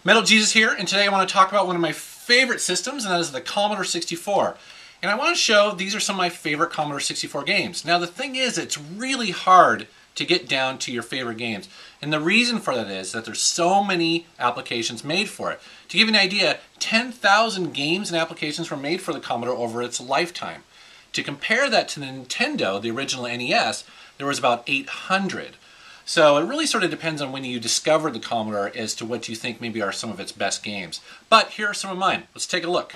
Metal Jesus here, and today I want to talk about one of my favorite systems, and that is the Commodore 64. And I want to show these are some of my favorite Commodore 64 games. Now the thing is, it's really hard to get down to your favorite games. And the reason for that is that there's so many applications made for it. To give you an idea, 10,000 games and applications were made for the Commodore over its lifetime. To compare that to the Nintendo, the original NES, there was about 800. So it really sort of depends on when you discovered the Commodore as to what you think maybe are some of its best games. But here are some of mine. Let's take a look.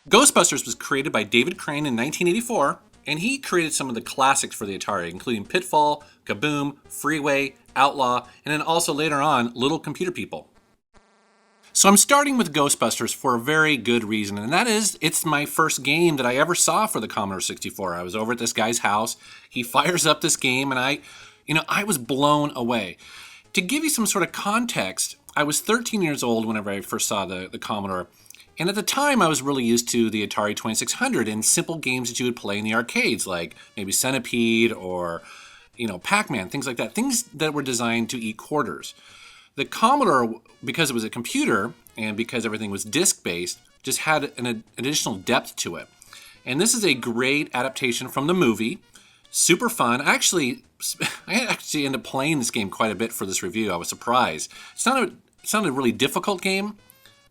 Ghostbusters was created by David Crane in 1984, and he created some of the classics for the Atari, including Pitfall, Kaboom, Freeway, Outlaw, and then also later on, Little Computer People. So I'm starting with Ghostbusters for a very good reason, and that is, it's my first game that I ever saw for the Commodore 64. I was over at this guy's house, he fires up this game, and I was blown away. To give you some sort of context, I was 13 years old whenever I first saw the Commodore. And at the time, I was really used to the Atari 2600 and simple games that you would play in the arcades, like maybe Centipede or, Pac-Man, things like that. Things that were designed to eat quarters. The Commodore, because it was a computer and because everything was disk-based, just had an additional depth to it. And this is a great adaptation from the movie. Super fun. I actually ended up playing this game quite a bit for this review. I was surprised. It's not a really difficult game,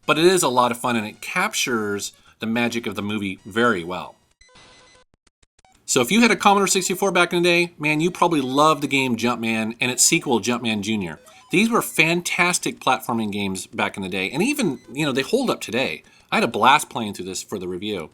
but it is a lot of fun, and it captures the magic of the movie very well. So if you had a Commodore 64 back in the day, man, you probably loved the game Jumpman and its sequel, Jumpman Jr. These were fantastic platforming games back in the day, and even, they hold up today. I had a blast playing through this for the review.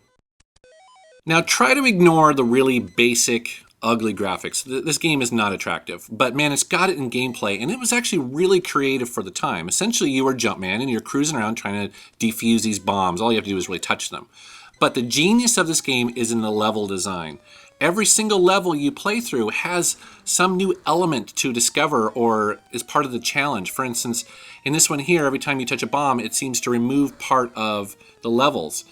Now try to ignore the really basic, ugly graphics. This game is not attractive, but man, it's got it in gameplay, and it was actually really creative for the time. Essentially, you were Jumpman, and you're cruising around trying to defuse these bombs. All you have to do is really touch them. But the genius of this game is in the level design. Every single level you play through has some new element to discover or is part of the challenge. For instance, in this one here, every time you touch a bomb, it seems to remove part of the levels.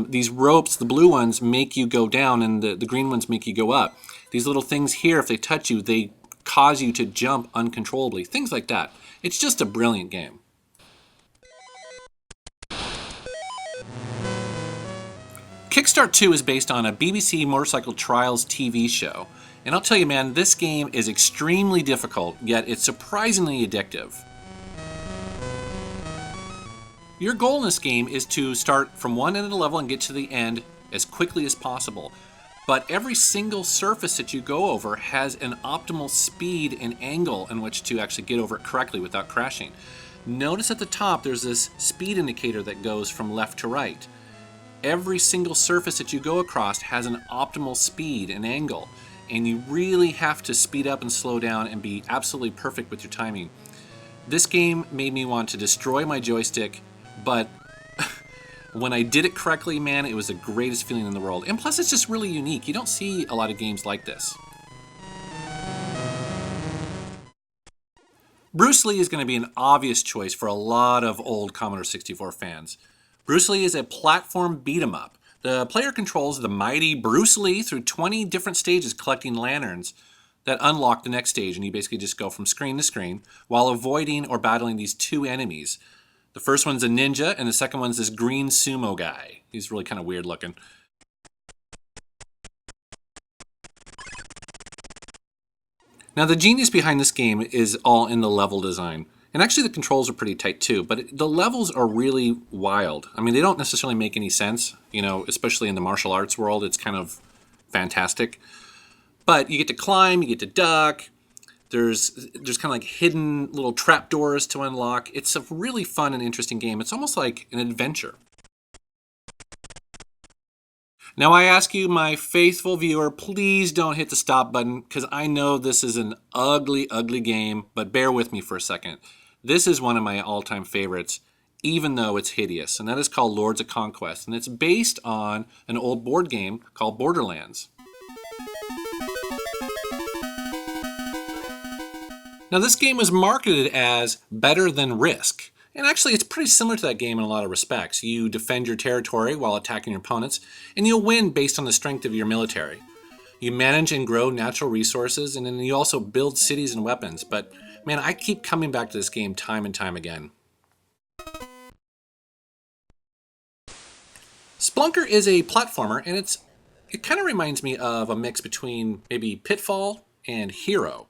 These ropes, the blue ones, make you go down, and the green ones make you go up. These little things here, if they touch you, they cause you to jump uncontrollably. Things like that. It's just a brilliant game. Kickstart 2 is based on a BBC Motorcycle Trials TV show. And I'll tell you, man, this game is extremely difficult, yet it's surprisingly addictive. Your goal in this game is to start from one end of the level and get to the end as quickly as possible. But every single surface that you go over has an optimal speed and angle in which to actually get over it correctly without crashing. Notice at the top there's this speed indicator that goes from left to right. Every single surface that you go across has an optimal speed and angle, and you really have to speed up and slow down and be absolutely perfect with your timing. This game made me want to destroy my joystick, but when I did it correctly, man, it was the greatest feeling in the world. And plus, it's just really unique. You don't see a lot of games like this. Bruce Lee is going to be an obvious choice for a lot of old Commodore 64 fans. Bruce Lee is a platform beat-em-up. The player controls the mighty Bruce Lee through 20 different stages collecting lanterns that unlock the next stage, and you basically just go from screen to screen while avoiding or battling these two enemies. The first one's a ninja, and the second one's this green sumo guy. He's really kind of weird looking. Now, the genius behind this game is all in the level design. And actually, the controls are pretty tight too, but the levels are really wild. I mean, they don't necessarily make any sense, especially in the martial arts world. It's kind of fantastic. But you get to climb, you get to duck. There's kind of like hidden little trapdoors to unlock. It's a really fun and interesting game. It's almost like an adventure. Now I ask you, my faithful viewer, please don't hit the stop button, because I know this is an ugly, ugly game, but bear with me for a second. This is one of my all-time favorites, even though it's hideous, and that is called Lords of Conquest, and it's based on an old board game called Borderlands. Now, this game was marketed as better than Risk. And actually, it's pretty similar to that game in a lot of respects. You defend your territory while attacking your opponents, and you'll win based on the strength of your military. You manage and grow natural resources, and then you also build cities and weapons. But man, I keep coming back to this game time and time again. Splunker is a platformer, and it kind of reminds me of a mix between maybe Pitfall and Hero.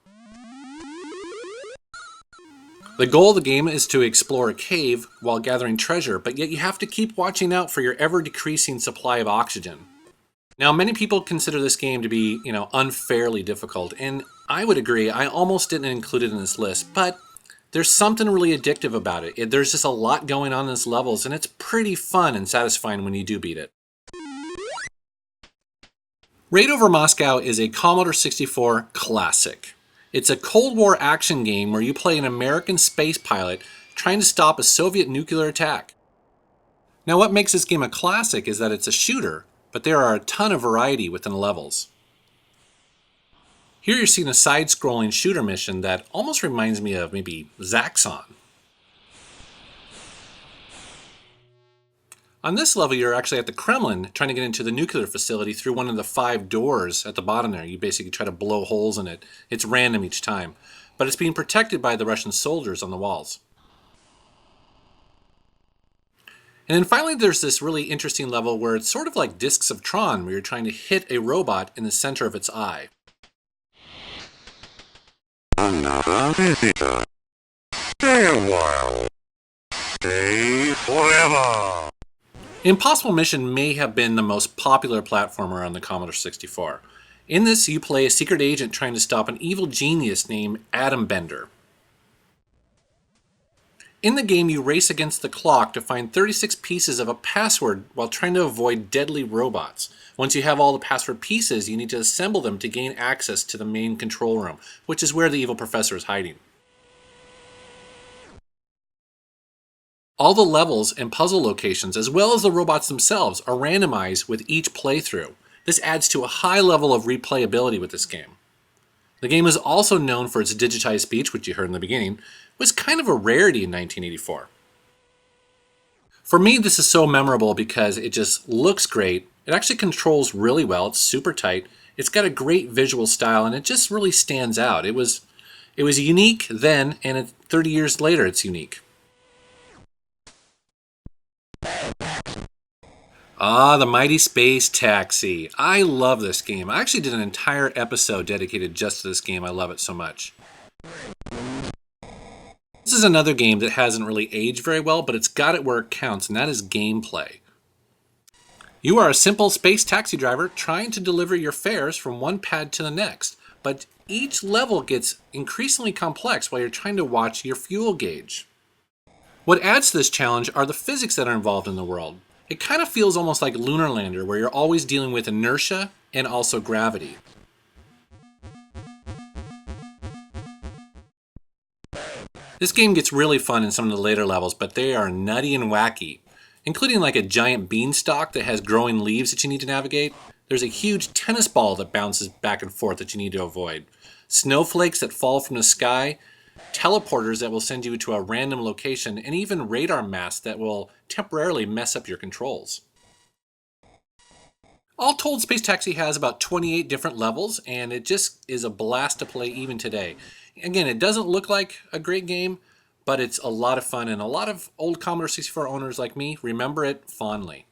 The goal of the game is to explore a cave while gathering treasure, but yet you have to keep watching out for your ever-decreasing supply of oxygen. Now, many people consider this game to be, unfairly difficult, and I would agree. I almost didn't include it in this list, but there's something really addictive about it. There's just a lot going on in these levels, and it's pretty fun and satisfying when you do beat it. Raid Over Moscow is a Commodore 64 classic. It's a Cold War action game where you play an American space pilot trying to stop a Soviet nuclear attack. Now, what makes this game a classic is that it's a shooter, but there are a ton of variety within the levels. Here you're seeing a side-scrolling shooter mission that almost reminds me of maybe Zaxxon. On this level, you're actually at the Kremlin trying to get into the nuclear facility through one of the 5 doors at the bottom there. You basically try to blow holes in it. It's random each time, but it's being protected by the Russian soldiers on the walls. And then finally, there's this really interesting level where it's sort of like Discs of Tron, where you're trying to hit a robot in the center of its eye. Another visitor. Stay a while. Stay forever. Impossible Mission may have been the most popular platformer on the Commodore 64. In this, you play a secret agent trying to stop an evil genius named Atom Bender. In the game, you race against the clock to find 36 pieces of a password while trying to avoid deadly robots. Once you have all the password pieces, you need to assemble them to gain access to the main control room, which is where the evil professor is hiding. All the levels and puzzle locations, as well as the robots themselves, are randomized with each playthrough. This adds to a high level of replayability with this game. The game is also known for its digitized speech, which you heard in the beginning, was kind of a rarity in 1984. For me, this is so memorable because it just looks great. It actually controls really well. It's super tight. It's got a great visual style, and it just really stands out. It was unique then, and 30 years later, it's unique. The Mighty Space Taxi. I love this game. I actually did an entire episode dedicated just to this game. I love it so much. This is another game that hasn't really aged very well, but it's got it where it counts, and that is gameplay. You are a simple space taxi driver trying to deliver your fares from one pad to the next, but each level gets increasingly complex while you're trying to watch your fuel gauge. What adds to this challenge are the physics that are involved in the world. It kind of feels almost like Lunar Lander, where you're always dealing with inertia and also gravity. This game gets really fun in some of the later levels, but they are nutty and wacky, including like a giant beanstalk that has growing leaves that you need to navigate. There's a huge tennis ball that bounces back and forth that you need to avoid. Snowflakes that fall from the sky, teleporters that will send you to a random location, and even radar masts that will temporarily mess up your controls. All told, Space Taxi has about 28 different levels, and it just is a blast to play even today. Again, it doesn't look like a great game, but it's a lot of fun, and a lot of old Commodore 64 owners like me remember it fondly.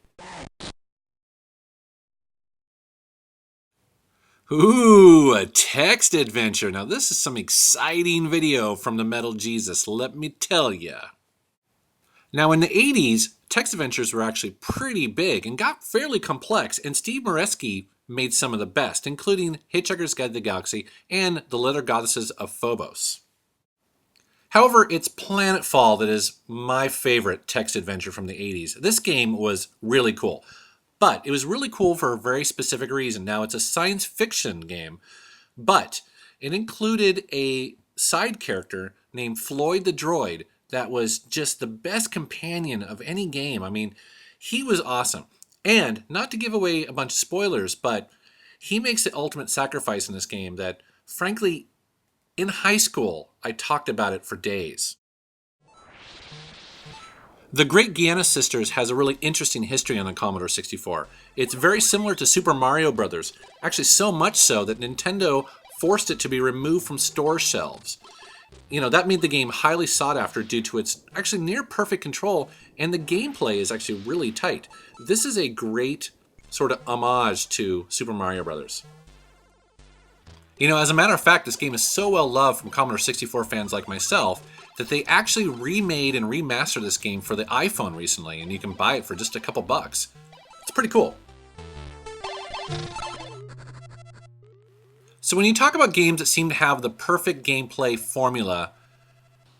Ooh, a text adventure. Now this is some exciting video from the Metal Jesus, let me tell ya. Now in the 80s, text adventures were actually pretty big and got fairly complex, and Steve Moreski made some of the best, including Hitchhiker's Guide to the Galaxy and The Leather Goddesses of Phobos. However, it's Planetfall that is my favorite text adventure from the 80s. This game was really cool. But it was really cool for a very specific reason. Now, it's a science fiction game, but it included a side character named Floyd the Droid that was just the best companion of any game. I mean, he was awesome. And not to give away a bunch of spoilers, but he makes the ultimate sacrifice in this game that, frankly, In high school, I talked about it for days. The Great Gianna Sisters has a really interesting history on the Commodore 64. It's very similar to Super Mario Bros., actually so much so that Nintendo forced it to be removed from store shelves. That made the game highly sought after due to its actually near perfect control, and the gameplay is actually really tight. This is a great sort of homage to Super Mario Bros. As a matter of fact, this game is so well loved from Commodore 64 fans like myself that they actually remade and remastered this game for the iPhone recently, and you can buy it for just a couple bucks. It's pretty cool. So when you talk about games that seem to have the perfect gameplay formula,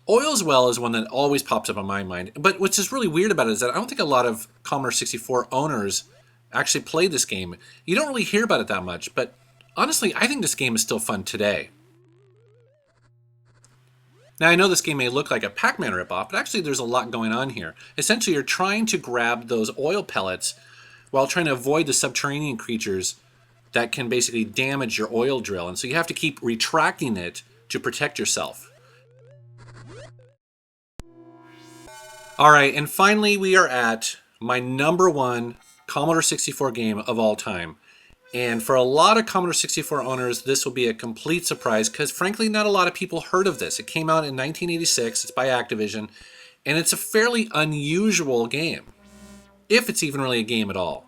Oil's Well is one that always pops up in my mind. But what's just really weird about it is that I don't think a lot of Commodore 64 owners actually played this game. You don't really hear about it that much, but honestly, I think this game is still fun today. Now, I know this game may look like a Pac-Man ripoff, but actually there's a lot going on here. Essentially, you're trying to grab those oil pellets while trying to avoid the subterranean creatures that can basically damage your oil drill, and so you have to keep retracting it to protect yourself. Alright, and finally we are at my number one Commodore 64 game of all time. And for a lot of Commodore 64 owners, this will be a complete surprise because frankly not a lot of people heard of this. It came out in 1986, it's by Activision, and it's a fairly unusual game, if it's even really a game at all.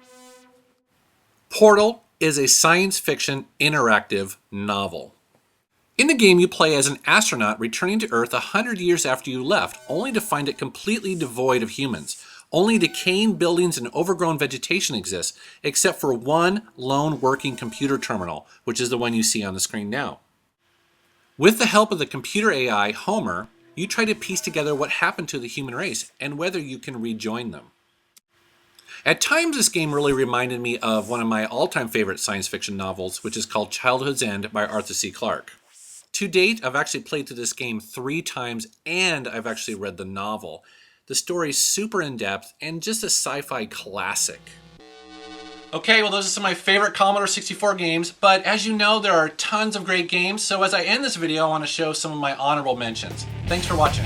Portal is a science fiction interactive novel. In the game, you play as an astronaut returning to Earth 100 years after you left, only to find it completely devoid of humans. Only decaying buildings and overgrown vegetation exist, except for one lone working computer terminal, which is the one you see on the screen now. With the help of the computer AI, Homer, you try to piece together what happened to the human race and whether you can rejoin them. At times, this game really reminded me of one of my all-time favorite science fiction novels, which is called Childhood's End by Arthur C. Clarke. To date, I've actually played through this game 3 times, and I've actually read the novel. The story's super in-depth, and just a sci-fi classic. Okay, well those are some of my favorite Commodore 64 games, but as you know, there are tons of great games, so as I end this video, I want to show some of my honorable mentions. Thanks for watching.